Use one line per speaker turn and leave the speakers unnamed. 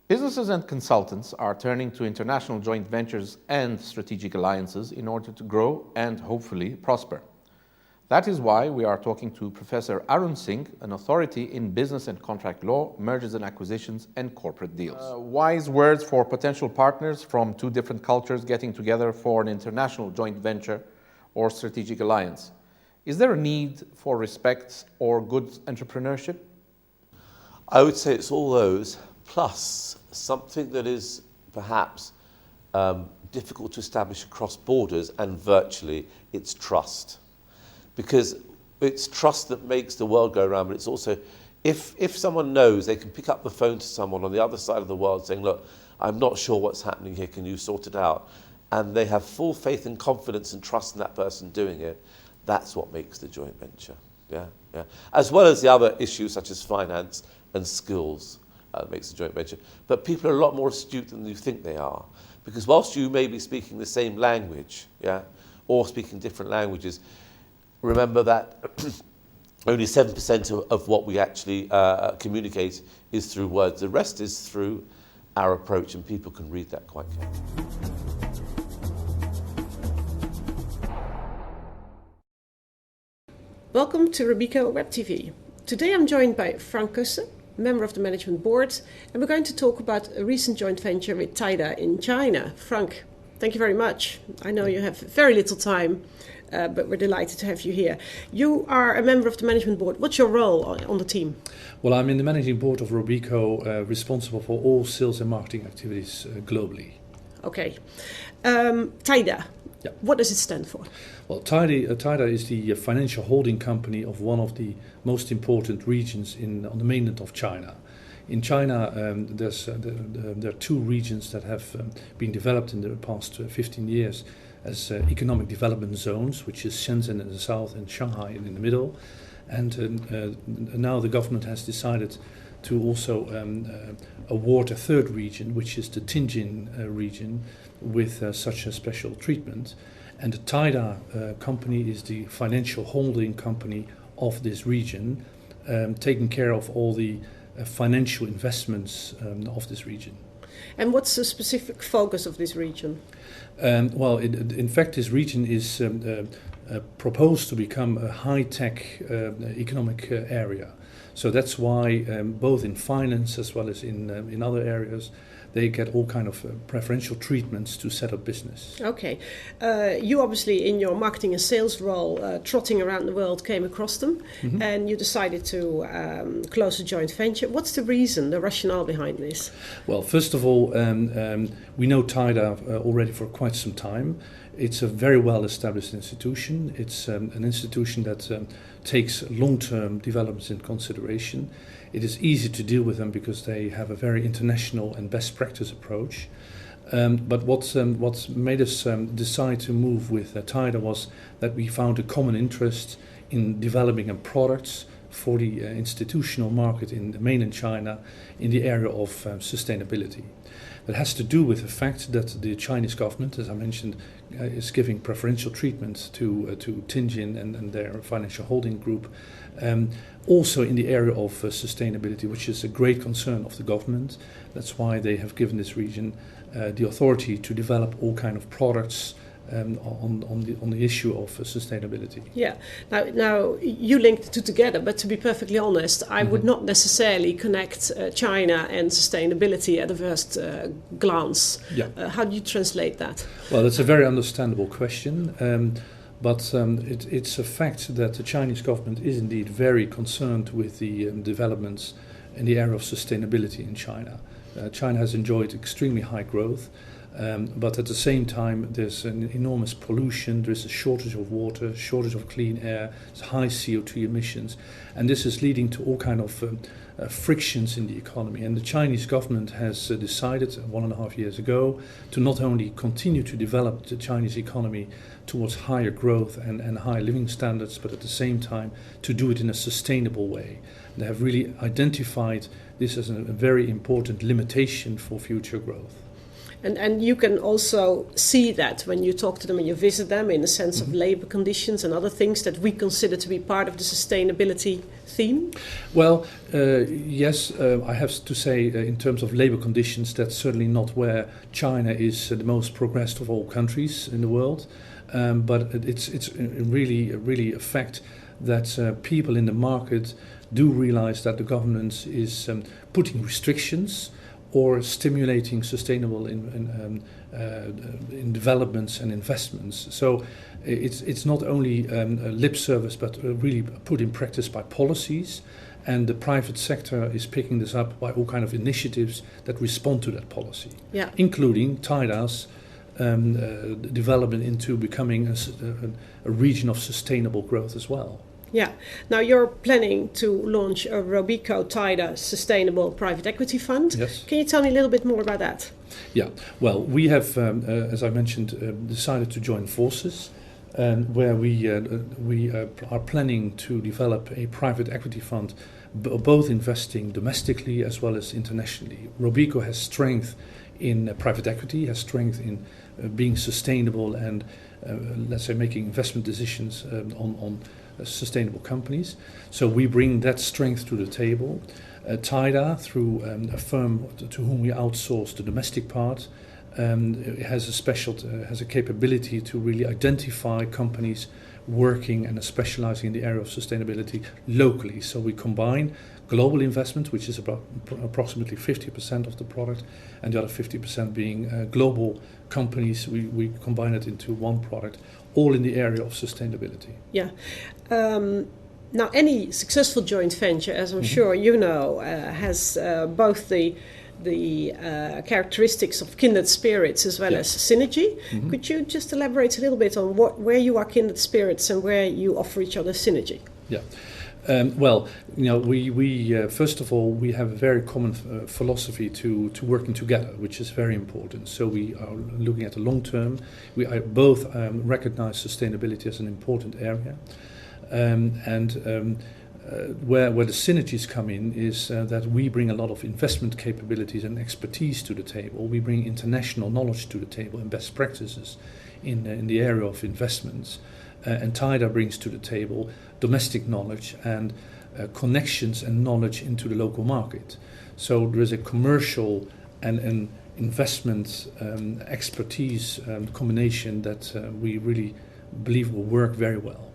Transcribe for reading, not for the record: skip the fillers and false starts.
Businesses and consultants are turning to international joint ventures and strategic alliances in order to grow and hopefully prosper. That is why we are talking to Professor Arun Singh, an authority in business and contract law, mergers and acquisitions, and corporate deals. Wise words for potential partners from two different cultures getting together for an international joint venture or strategic alliance. Is there a need for respect or good entrepreneurship?
I would say it's all those, plus something that is perhaps difficult to establish across borders and virtually, it's trust. Because it's trust that makes the world go around, but it's also, if someone knows they can pick up the phone to someone on the other side of the world saying, look, I'm not sure what's happening here, can you sort it out? And they have full faith and confidence and trust in that person doing it, that's what makes the joint venture. Yeah. As well as the other issues such as finance and skills makes the joint venture. But people are a lot more astute than you think they are. Because whilst you may be speaking the same language, or speaking different languages, remember that only 7% of what we actually communicate is through words. The rest is through our approach, and people can read that quite carefully.
Welcome to Robeco Web TV. Today I'm joined by Frank Kussen, member of the management board, and we're going to talk about a recent joint venture with Taida in China. Frank, thank you very much. I know you have very little time, but we're delighted to have you here. You are a member of the management board. What's your role on the team?
Well, I'm in the managing board of Robeco, responsible for all sales and marketing activities globally.
Okay. Taida.
Yeah.
What does it stand for?
Well, Taida is the financial holding company of one of the most important regions on the mainland of China. In China, there are two regions that have been developed in the past 15 years as economic development zones, which is Shenzhen in the south and Shanghai in the middle. And now the government has decided to also award a third region, which is the Tianjin region, with such a special treatment. And the Taida company is the financial holding company of this region, taking care of all the financial investments of this region.
And what's the specific focus of this region?
Well, in fact, this region is proposed to become a high-tech economic area. So that's why both in finance as well as in other areas, they get all kind of preferential treatments to set up business.
Okay. You obviously, in your marketing and sales role, trotting around the world, came across them, and you decided to close a joint venture. What's the reason, the rationale behind this?
Well, first of all, we know Taida already for quite some time. It's a very well-established institution. It's an institution that takes long-term developments into consideration. It is easy to deal with them because they have a very international and best practice approach. But what's made us decide to move with Taida was that we found a common interest in developing products for the institutional market in mainland China in the area of sustainability. That has to do with the fact that the Chinese government, as I mentioned, is giving preferential treatment to Tianjin and their financial holding group, also in the area of sustainability, which is a great concern of the government. That's why they have given this region the authority to develop all kind of products on the issue of sustainability.
Yeah. Now you linked the two together, but to be perfectly honest, I would not necessarily connect China and sustainability at a first glance.
Yeah.
How do you translate that?
Well, that's a very understandable question. But it's a fact that the Chinese government is indeed very concerned with the developments in the area of sustainability in China. China has enjoyed extremely high growth. But at the same time, there's an enormous pollution, there's a shortage of water, shortage of clean air, there's high CO2 emissions, and this is leading to all kind of frictions in the economy. And the Chinese government has decided 1.5 years ago to not only continue to develop the Chinese economy towards higher growth and higher living standards, but at the same time to do it in a sustainable way. They have really identified this as a very important limitation for future growth.
And you can also see that when you talk to them and you visit them in the sense of labor conditions and other things that we consider to be part of the sustainability theme?
Well, yes, I have to say in terms of labor conditions, that's certainly not where China is the most progressed of all countries in the world. But it's really a fact that people in the market do realize that the government is putting restrictions or stimulating sustainable in developments and investments. So it's not only a lip service, but really put in practice by policies. And the private sector is picking this up by all kind of initiatives that respond to that policy, including TIDA's development into becoming a region of sustainable growth as well.
Yeah. Now you're planning to launch a Robeco TIDA Sustainable Private Equity Fund.
Yes.
Can you tell me a little bit more about that?
Yeah. Well, we have, as I mentioned, decided to join forces, where we are planning to develop a private equity fund, both investing domestically as well as internationally. Robeco has strength in private equity, has strength in being sustainable and, let's say, making investment decisions on sustainable companies. So we bring that strength to the table. TIDA, through a firm to whom we outsource the domestic part, has a capability to really identify companies working and specializing in the area of sustainability locally. So we combine global investment, which is about approximately 50% of the product, and the other 50% being global companies. We combine it into one product, all in the area of sustainability.
Yeah. Now, any successful joint venture, as I'm sure you know, has both the characteristics of kindred spirits as well as synergy. Could you just elaborate a little bit on where you are kindred spirits and where you offer each other synergy?
Yeah. Well, you know, we first of all, we have a very common philosophy to working together, which is very important. So we are looking at the long term. We both recognize sustainability as an important area, where the synergies come in is that we bring a lot of investment capabilities and expertise to the table. We bring international knowledge to the table and best practices in the area of investments. And TIDA brings to the table domestic knowledge and connections and knowledge into the local market. So there is a commercial and an investment expertise combination that we really believe will work very well.